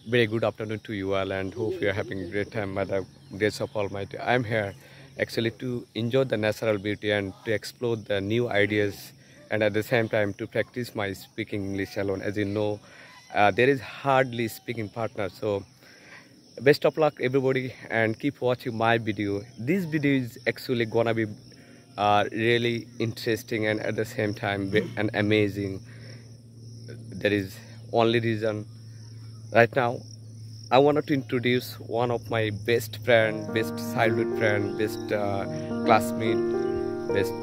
Very good afternoon to you all, and hope you are having a great time by the grace of Almighty. I'm here actually to enjoy the natural beauty and to explore the new ideas, and at the same time to practice my speaking English alone. As you know, there is hardly speaking partner. So best of luck everybody, and keep watching my video. This video is actually gonna be really interesting and at the same time and amazing. There is only reason right now I wanted to introduce one of my best friend, best childhood friend, best classmate, best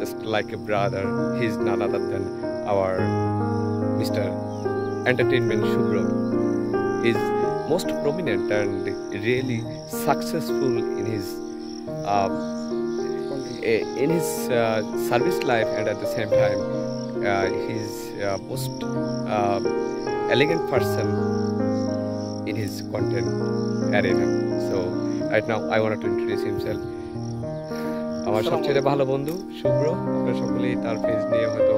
just like a brother. He's none other than our Mr. Entertainment Shubro. He's most prominent and really successful in his service life, and at the same time he's most elegant person in his content arena. So right now I wanted to introduce himself. আমার সবচেয়ে ভালো বন্ধু শুভ্র। আপনারা সকলেই তার page নিয়ে হয়তো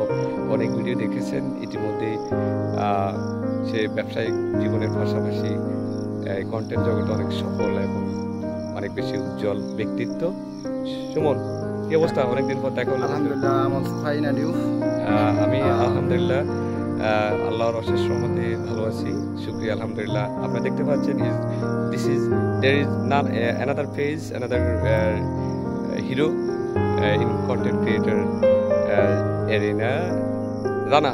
অনেক ভিডিও দেখেছেন ইতিমধ্যে। সে ব্যবসায়িক জীবনের পাশাপাশি কন্টেন্ট জগতে অনেক সফল এবং অনেক বেশি উজ্জ্বল ব্যক্তিত্ব। সুমন, কি অবস্থা? অনেকদিন পর দেখা হলো। আলহামদুলিল্লাহ, আমি আলহামদুলিল্লাহ আল্লাহর অশেষ রহমতে ভালো আছি, শুকরিয়া আলহামদুলিল্লাহ। আপনারা দেখতে পাচ্ছেন there is not another page, another hero in content creator arena. Rana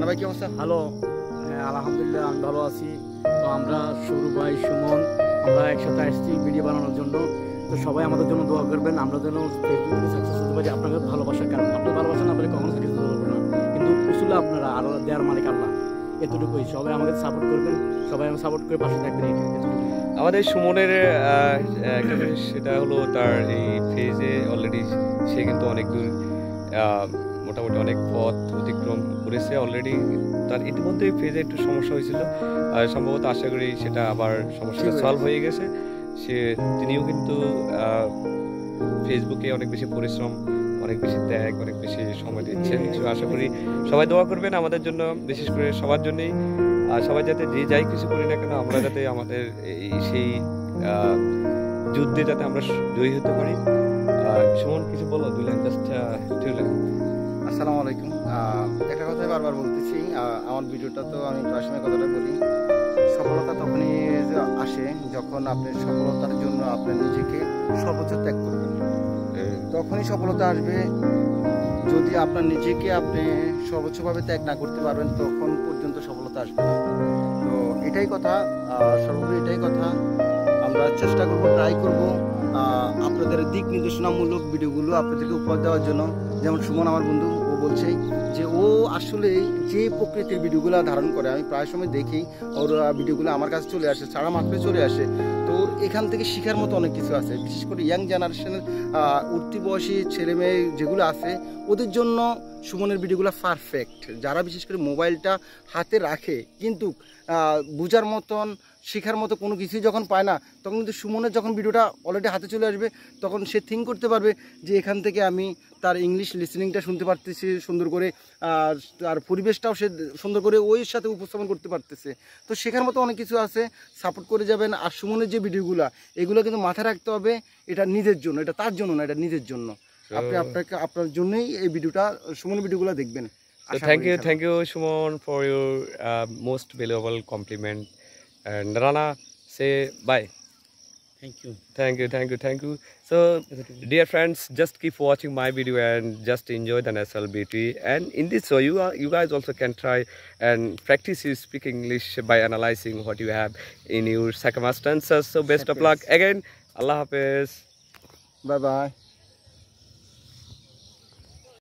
ভাই, কি অবস্থা? হ্যালো, আলহামদুলিল্লাহ আমি ভালো আছি। তো আমরা শুরু ভাই সুমন আমরা একসাথে আসছি ভিডিও বানানোর জন্য। তো সবাই আমাদের জন্য দোয়া করবেন, আমরা যেন ফেসবুকে সাকসেস হতে পারি আপনাদের ভালোবাসার কারণে। আপনার ভালোবাসা না পেলে কখনো সাকসেস হতে পারবে না, কিন্তু উসুলে আপনারা আরও দেওয়ার মালিক আল্লাহ। এতটুকুই, সবাই আমাকে সাপোর্ট করবেন, সবাই আমাকে সাপোর্ট করে পাশে থাকবেন। আমাদের সুমনের সেটা হলো তার এই ফেজে অলরেডি সে কিন্তু অনেক দূর মোটামুটি অনেক পথ অতিক্রম করেছে অলরেডি। তার ইতিমধ্যে ফেজে একটু সমস্যা হয়েছিল, সম্ভবত আশা করি সেটা আবার সমস্যাটা সলভ হয়ে গেছে। তিনিও কিন্তু ফেসবুকে অনেক বেশি পরিশ্রম, অনেক বেশি ত্যাগ, অনেক বেশি সময় দিচ্ছেন। আশা করি সবাই দোয়া করবেন আমাদের জন্য, বিশেষ করে সবার জন্যই। সবাই যাতে যে যাই কিছু করি না কেন আমরা যাতে আমাদের সেই যুদ্ধে যাতে আমরা জয়ী হতে পারি। সুমন, কিছু বলো, 2 লাইন, জাস্ট 2 লাইন। আসসালামু আলাইকুম। একটা কথাই বারবার বলতেছি, আমার ভিডিওটা তো আমি প্রায় সময় কথাটা বলি, সফলতা তখনই আসে যখন আপনি সফলতার জন্য আপনার নিজেকে সর্বোচ্চ ত্যাগ করবেন। তখনই সফলতা আসবে। যদি আপনার নিজেকে আপনি সর্বোচ্চভাবে ত্যাগ না করতে পারবেন তখন পর্যন্ত সফলতা আসবে না। তো এটাই কথা, সর্বোপরি এটাই কথা। আমরা চেষ্টা করব, ট্রাই করব আপনাদের দিক নির্দেশনামূলক ভিডিওগুলো আপনাদেরকে উপহার দেওয়ার জন্য। যেমন সুমন আমার বন্ধু, ও বলছে যে ও আসলে যে প্রকৃতির ভিডিওগুলো ধারণ করে, আমি প্রায় সময় দেখি ওর ভিডিওগুলো আমার কাছে চলে আসে, ছাড়া মাত্রই চলে আসে। তো এখান থেকে শেখার মতো অনেক কিছু আছে, বিশেষ করে ইয়াং জেনারেশনের উঠতি বয়সী ছেলে মেয়ে যেগুলো আছে ওদের জন্য সুমনের ভিডিওগুলো পারফেক্ট। যারা বিশেষ করে মোবাইলটা হাতে রাখে কিন্তু বোঝার মতন, শেখার মতো কোনো কিছুই যখন পায় না, তখন কিন্তু সুমনের যখন ভিডিওটা অলরেডি হাতে চলে আসবে তখন সে থিঙ্ক করতে পারবে যে এখান থেকে আমি তার ইংলিশ লিসনিংটা শুনতে পারতেছি সুন্দর করে, আর পরিবেশটাও সে সুন্দর করে ওই সাথে উপস্থাপন করতে পারতেছে। তো শেখার মতো অনেক কিছু আছে, সাপোর্ট করে যাবেন। আর সুমনের যে ভিডিওগুলো, এগুলো কিন্তু মাথায় রাখতে হবে এটা নিজের জন্য, এটা তার জন্য না, এটা নিজের জন্য। আপনি আপনার জন্যই এই ভিডিওটা, সুমনের ভিডিওগুলো দেখবেন। So thank you Shumon for your most valuable compliment. And Rana, say bye. Thank you. So dear friends, just keep watching my video and just enjoy the natural beauty. And in this way you guys also can try and practice you speak English by analyzing what you have in your circumstances. So best of luck again. Allah Hafiz. Bye bye.